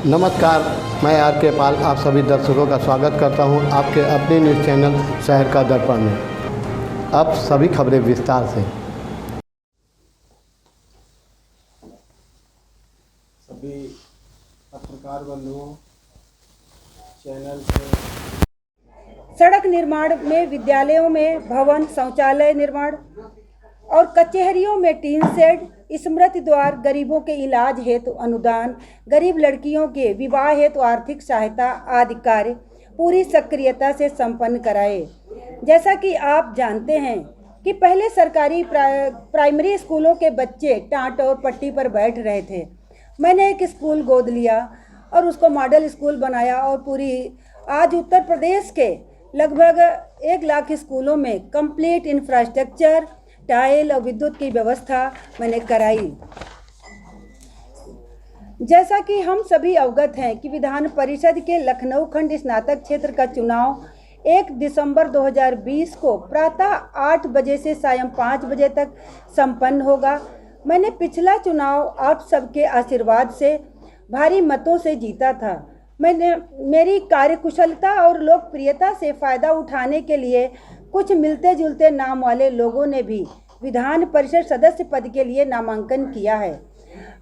नमस्कार, मैं आर के पाल आप सभी दर्शकों का स्वागत करता हूं आपके अपने न्यूज़ चैनल शहर का दर्पण में। अब सभी खबरें विस्तार से। सभी पत्रकार बंधुओं चैनल से सड़क निर्माण में, विद्यालयों में भवन शौचालय निर्माण और कचहरियों में टीन शेड, स्मृति द्वार, गरीबों के इलाज हेतु अनुदान, गरीब लड़कियों के विवाह हेतु आर्थिक सहायता आदि कार्य पूरी सक्रियता से संपन्न कराए। जैसा कि आप जानते हैं कि पहले सरकारी प्राइमरी स्कूलों के बच्चे टाट और पट्टी पर बैठ रहे थे। मैंने एक स्कूल गोद लिया और उसको मॉडल स्कूल बनाया और आज उत्तर प्रदेश के लगभग 1 लाख स्कूलों में कंप्लीट इंफ्रास्ट्रक्चर, टाइल और विद्युत की व्यवस्था मैंने कराई। जैसा कि हम सभी अवगत हैं कि विधान परिषद के लखनऊ खंड स्नातक क्षेत्र का चुनाव 1 दिसंबर 2020 को प्रातः 8 बजे से सायं 5 बजे तक संपन्न होगा। मैंने पिछला चुनाव आप सबके आशीर्वाद से भारी मतों से जीता था। मेरी कार्यकुशलता और लोकप्रियता से फ़ायदा उठाने के लिए कुछ मिलते जुलते नाम वाले लोगों ने भी विधान परिषद सदस्य पद के लिए नामांकन किया है।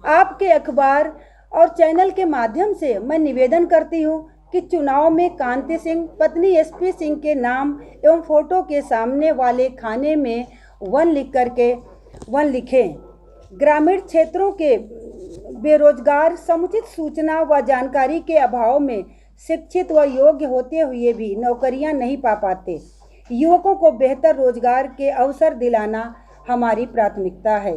आपके अखबार और चैनल के माध्यम से मैं निवेदन करती हूं कि चुनाव में कांति सिंह पत्नी एसपी सिंह के नाम एवं फोटो के सामने वाले खाने में 1 लिख करके 1 लिखें। ग्रामीण क्षेत्रों के बेरोजगार समुचित सूचना व जानकारी के अभाव में शिक्षित व योग्य होते हुए भी नौकरियां नहीं पा पाते। युवकों को बेहतर रोजगार के अवसर दिलाना हमारी प्राथमिकता है।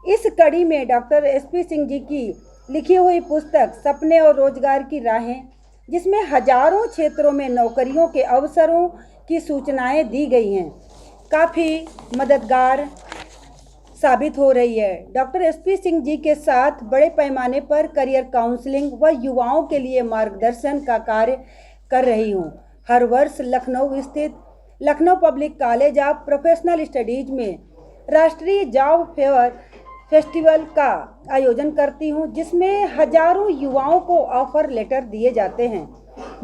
इस कड़ी में डॉक्टर एसपी सिंह जी की लिखी हुई पुस्तक सपने और रोजगार की राहें, जिसमें हजारों क्षेत्रों में नौकरियों के अवसरों की सूचनाएं दी गई हैं, काफ़ी मददगार साबित हो रही है। डॉक्टर एसपी सिंह जी के साथ बड़े पैमाने पर करियर काउंसलिंग व युवाओं के लिए मार्गदर्शन का कार्य कर रही हूँ। हर वर्ष लखनऊ स्थित Lucknow public college of professional studies में राष्ट्रीय जॉब फेयर फेस्टिवल का आयोजन करती हूँ, जिसमें हजारों युवाओं को ऑफर लेटर दिए जाते हैं।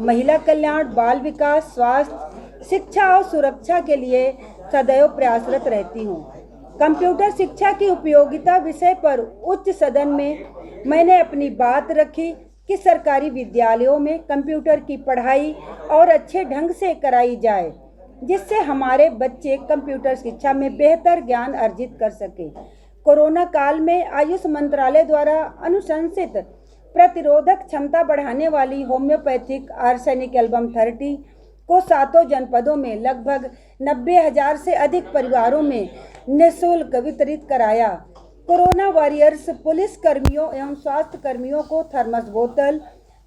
महिला कल्याण, बाल विकास, स्वास्थ्य, शिक्षा और सुरक्षा के लिए सदैव प्रयासरत रहती हूँ। कंप्यूटर शिक्षा की उपयोगिता विषय पर उच्च सदन में मैंने अपनी बात रखी कि सरकारी विद्यालयों में कंप्यूटर की पढ़ाई और अच्छे ढंग से कराई जाए, जिससे हमारे बच्चे कंप्यूटर शिक्षा में बेहतर ज्ञान अर्जित कर सके। कोरोना काल में आयुष मंत्रालय द्वारा अनुशंसित प्रतिरोधक क्षमता बढ़ाने वाली होम्योपैथिक आर्सेनिक एल्बम 30 को 7 जनपदों में लगभग 90,000 से अधिक परिवारों में निःशुल्क वितरित कराया। कोरोना वॉरियर्स पुलिस कर्मियों एवं स्वास्थ्य कर्मियों को थर्मस बोतल,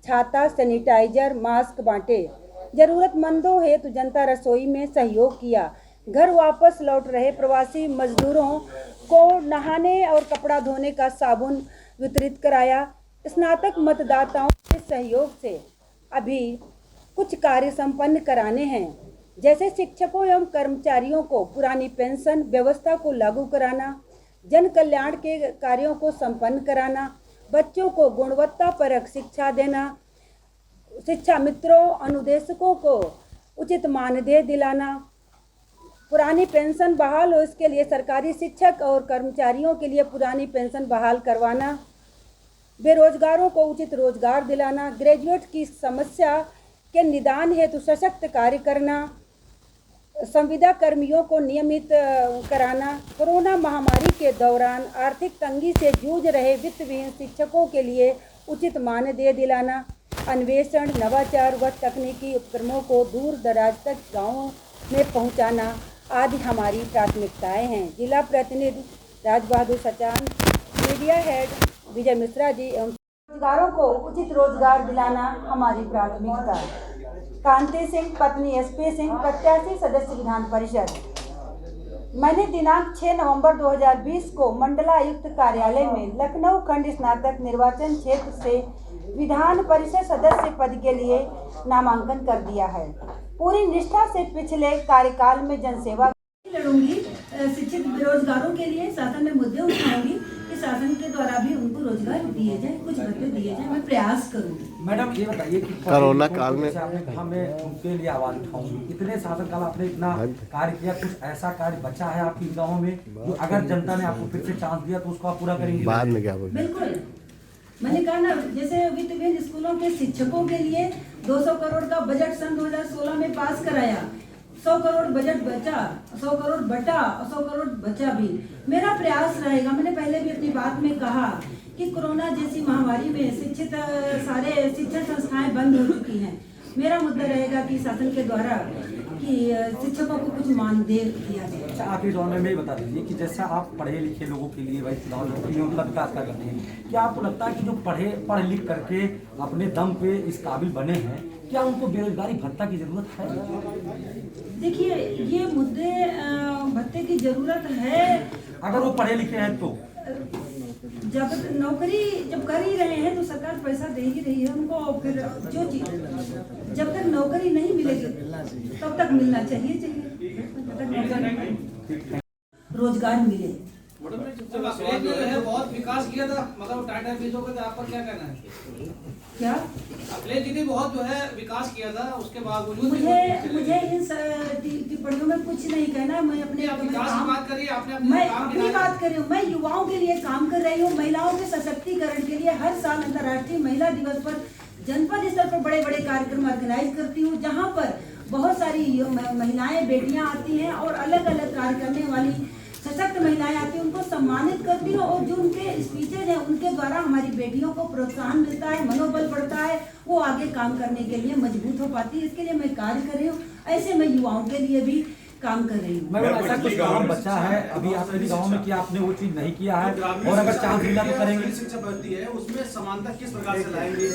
छाता, सैनिटाइजर, मास्क बांटे। जरूरतमंदों हेतु जनता रसोई में सहयोग किया। घर वापस लौट रहे प्रवासी मजदूरों को नहाने और कपड़ा धोने का साबुन वितरित कराया। स्नातक मतदाताओं के सहयोग से अभी कुछ कार्य संपन्न कराने हैं, जैसे शिक्षकों एवं कर्मचारियों को पुरानी पेंशन व्यवस्था को लागू कराना, जन कल्याण के कार्यों को संपन्न कराना, बच्चों को गुणवत्तापरक शिक्षा देना, शिक्षा मित्रों अनुदेशकों को उचित मानदेय दिलाना, पुरानी पेंशन बहाल हो इसके लिए सरकारी शिक्षक और कर्मचारियों के लिए पुरानी पेंशन बहाल करवाना, बेरोजगारों को उचित रोजगार दिलाना, ग्रेजुएट की समस्या के निदान हेतु सशक्त कार्य करना, संविदा कर्मियों को नियमित कराना, कोरोना महामारी के दौरान आर्थिक तंगी से जूझ रहे वित्तविहीन शिक्षकों के लिए उचित मानदेय दिलाना, अन्वेषण, नवाचार व तकनीकी उपक्रमों को दूर दराज तक गाँवों में पहुँचाना आदि हमारी प्राथमिकताएं हैं। जिला प्रतिनिधि राज बहादुर सचान, मीडिया हेड विजय मिश्रा जी एवं रोजगारों को उचित रोजगार दिलाना हमारी प्राथमिकता। कांति सिंह पत्नी एसपी सिंह, प्रत्याशी सदस्य विधान परिषद। मैंने दिनांक 6 नवंबर 2020 को मंडलायुक्त कार्यालय में लखनऊ खंड स्नातक निर्वाचन क्षेत्र से विधान परिषद सदस्य पद के लिए नामांकन कर दिया है। पूरी निष्ठा से पिछले कार्यकाल में जनसेवा लड़ूंगी, शिक्षित बेरोजगारों के लिए शासन में मुद्दे उठाऊंगी कि शासन के द्वारा भी उनको रोजगार दिए जाए, कुछ भत्ते दिए जाए। मैं प्रयास करूँगी। मैडम ये बताइए कि कोरोना काल में आपने कहा मैं उनके लिए आवाज उठाऊंगी, इतने शासनकाल आपने इतना कार्य किया, कुछ ऐसा कार्य बचा है आपकी गाँव में जो अगर जनता ने आपको फिर से चांस दिया तो उसको आप पूरा करेंगे? बाद में क्या बोल बिल्कुल, मैंने कहा ना, जैसे वित्त विहीन स्कूलों के शिक्षकों के लिए 200 करोड़ का बजट सन 2016 में पास कराया। 100 करोड़ बजट बचा, 100 करोड़ बटा, 100 करोड़ बचा भी। मेरा प्रयास रहेगा, मैंने पहले भी अपनी बात में कहा कि कोरोना जैसी महामारी में सारे शिक्षण संस्थाएं बंद हो चुकी हैं। मेरा मुद्दा रहेगा कि शासन के द्वारा कि शिक्षकों को कुछ मानदेय दिया जाए। अच्छा, आखिरी दौर में ये बता दीजिए कि जैसा आप पढ़े लिखे लोगों के लिए भाई चुनाव लड़ते हैं, उनका विकास का करते हैं, क्या आपको लगता है कि जो पढ़ लिख करके अपने दम पे इस काबिल बने हैं, क्या उनको बेरोजगारी भत्ता की जरूरत है? देखिए, ये मुद्दे भत्ते की जरूरत है अगर वो पढ़े लिखे हैं तो जब नौकरी जब कर ही रहे हैं तो सरकार पैसा दे ही रही है उनको। फिर जो चीज जब तक नौकरी नहीं मिलेगी तब तक मिलना चाहिए रोजगार मिले। जब अखिलेश जो है बहुत विकास किया था, मतलब टाटा बीजों का, आप पर क्या कहना है? क्या अखिलेश जी ने बहुत जो है विकास किया था, उसके बावजूद मुझे इन टिप्पणियों में कुछ नहीं कहना। मैं अपने विकास की बात करिए, आपने मैं अपनी बात कर रही हूँ। मैं युवाओं के लिए काम कर रही हूँ, महिलाओं के सशक्तिकरण के लिए। हर साल अंतर्राष्ट्रीय महिला दिवस पर जनपद स्तर पर बड़े बड़े कार्यक्रम ऑर्गेनाइज करती हूँ, जहाँ पर बहुत सारी महिलाएं, बेटियां आती हैं और अलग अलग कार्य करने वाली सशक्त महिलाएं आती हैं, उनको सम्मानित करती हूँ। और जो उनके स्पीचेज हैं उनके द्वारा हमारी बेटियों को प्रोत्साहन मिलता है, मनोबल बढ़ता है, वो आगे काम करने के लिए मजबूत हो पाती है। इसके लिए मैं कार्य कर रही हूँ। ऐसे मैं युवाओं के लिए भी काम कर रही हूँ। मैडम, ऐसा कुछ काम बचा है अभी आपके गाँव में कि आपने वो चीज नहीं किया है, और अगर चांस मिला तो करेंगे? शिक्षा पद्धति है, उसमें समानता किस प्रकार से लाएंगे?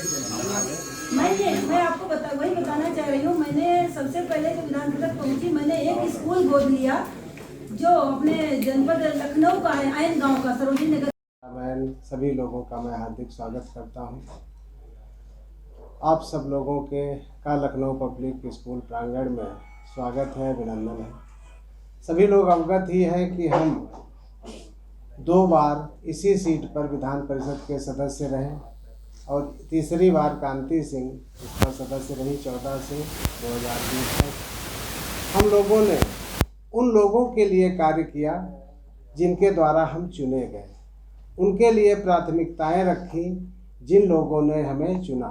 मैं आपको वही बताना चाह रही हूँ। मैंने सबसे पहले जब विधान परिषद पहुंची, मैंने एक स्कूल गोद लिया जो अपने जनपद लखनऊ का है, आयन गांव का, सरोजिनी नगर। मैं सभी लोगों का मैं हार्दिक स्वागत करता हूं। आप सब लोगों के का लखनऊ पब्लिक स्कूल प्रांगण में स्वागत है, अभिनंदन है। सभी लोग अवगत ही हैं कि हम 2 बार इसी सीट पर विधान परिषद के सदस्य रहे और तीसरी बार कांति सिंह इसका सदस्य रही 14 से 2020 तक। हम लोगों ने उन लोगों के लिए कार्य किया जिनके द्वारा हम चुने गए, उनके लिए प्राथमिकताएं रखी जिन लोगों ने हमें चुना।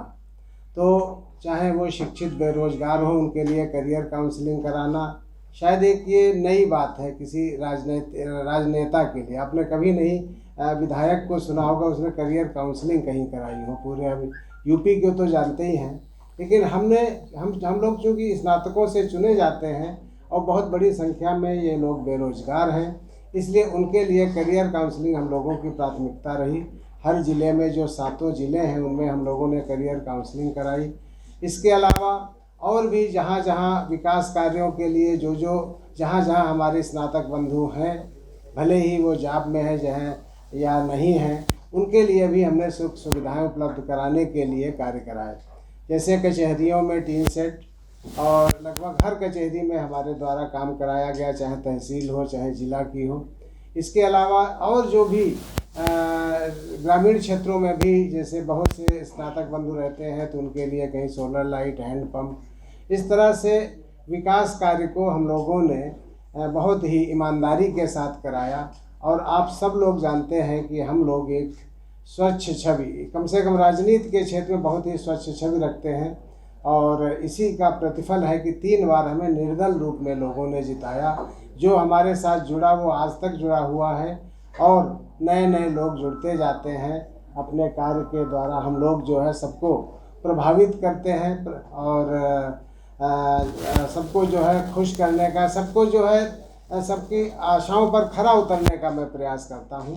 तो चाहे वो शिक्षित बेरोजगार हो, उनके लिए करियर काउंसलिंग कराना शायद एक ये नई बात है किसी राजनेता के लिए। आपने कभी नहीं विधायक को सुना होगा उसने करियर काउंसलिंग कहीं कराई हो। पूरे हम यूपी को तो जानते ही हैं, लेकिन हम लोग चूँकि स्नातकों से चुने जाते हैं और बहुत बड़ी संख्या में ये लोग बेरोजगार हैं, इसलिए उनके लिए करियर काउंसलिंग हम लोगों की प्राथमिकता रही। हर ज़िले में जो 7 ज़िले हैं उनमें हम लोगों ने करियर काउंसलिंग कराई। इसके अलावा और भी जहाँ जहाँ विकास कार्यों के लिए जहाँ जहाँ हमारे स्नातक बंधु हैं, भले ही वो जॉब में है जहाँ या नहीं हैं, उनके लिए भी हमने सुख सुविधाएँ उपलब्ध कराने के लिए कार्य कराए। जैसे कचहरियों में टीन सेट और लगभग हर कचहरी में हमारे द्वारा काम कराया गया, चाहे तहसील हो चाहे ज़िला की हो। इसके अलावा और जो भी ग्रामीण क्षेत्रों में भी जैसे बहुत से स्नातक बंधु रहते हैं तो उनके लिए कहीं सोलर लाइट, हैंड पंप, इस तरह से विकास कार्य को हम लोगों ने बहुत ही ईमानदारी के साथ कराया। और आप सब लोग जानते हैं कि हम लोग एक स्वच्छ छवि, कम से कम राजनीति के क्षेत्र में बहुत ही स्वच्छ छवि रखते हैं, और इसी का प्रतिफल है कि 3 बार हमें निर्दल रूप में लोगों ने जिताया। जो हमारे साथ जुड़ा वो आज तक जुड़ा हुआ है और नए नए लोग जुड़ते जाते हैं। अपने कार्य के द्वारा हम लोग जो है सबको प्रभावित करते हैं और सबको जो है खुश करने का, सबको जो है सबकी आशाओं पर खरा उतरने का मैं प्रयास करता हूं।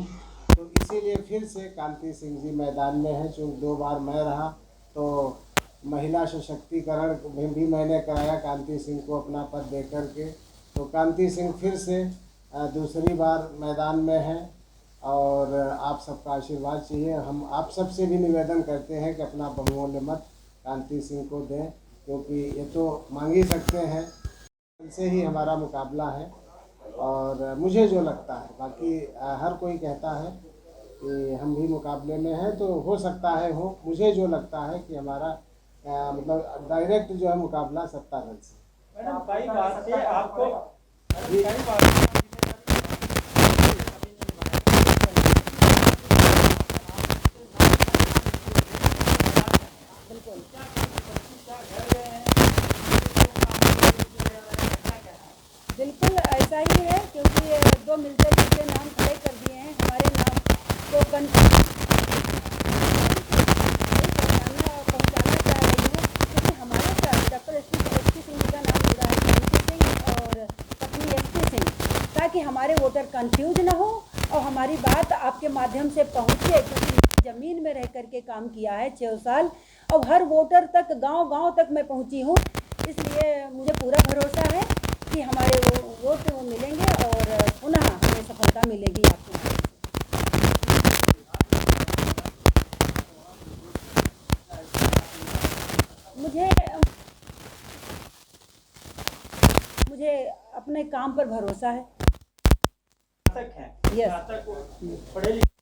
तो इसीलिए फिर से कांति सिंह जी मैदान में हैं। चूँकि 2 बार मैं रहा तो महिला सशक्तिकरण भी मैंने कराया कांति सिंह को अपना पद दे करके। तो कांति सिंह फिर से दूसरी बार मैदान में हैं और आप सबका आशीर्वाद चाहिए। हम आप सबसे भी निवेदन करते हैं कि अपना बहुमूल्य मत कांति सिंह को दें, क्योंकि ये तो मांग ही सकते हैं, इनसे ही हमारा मुकाबला है। और मुझे जो लगता है, बाकी हर कोई कहता है कि हम भी मुकाबले में हैं, तो हो सकता है हो, मुझे जो लगता है कि हमारा मतलब डायरेक्ट जो है मुकाबला 70 रन से। मैडम कई बार से आपको बिल्कुल ऐसा ही है, क्योंकि दो मिलते जुलते नाम खड़े कर दिए हैं। हमारे नाम को पहुँचाना चाह रही हूँ, क्योंकि हमारे साथ डॉक्टर एस सिंह का नाम जुड़ा है, एस सिंह और पत्नी एस सिंह, ताकि हमारे वोटर कंफ्यूज ना हो और हमारी बात आपके माध्यम से पहुँचे, क्योंकि ज़मीन में रह करके काम किया है 6 साल और हर वोटर तक गांव-गांव तक मैं पहुंची हूं। इसलिए मुझे पूरा भरोसा है कि हमारे वोट मिलेंगे और पुनः हमें सफलता मिलेगी आपको। मुझे अपने काम पर भरोसा है। है यस। पढ़े लिखे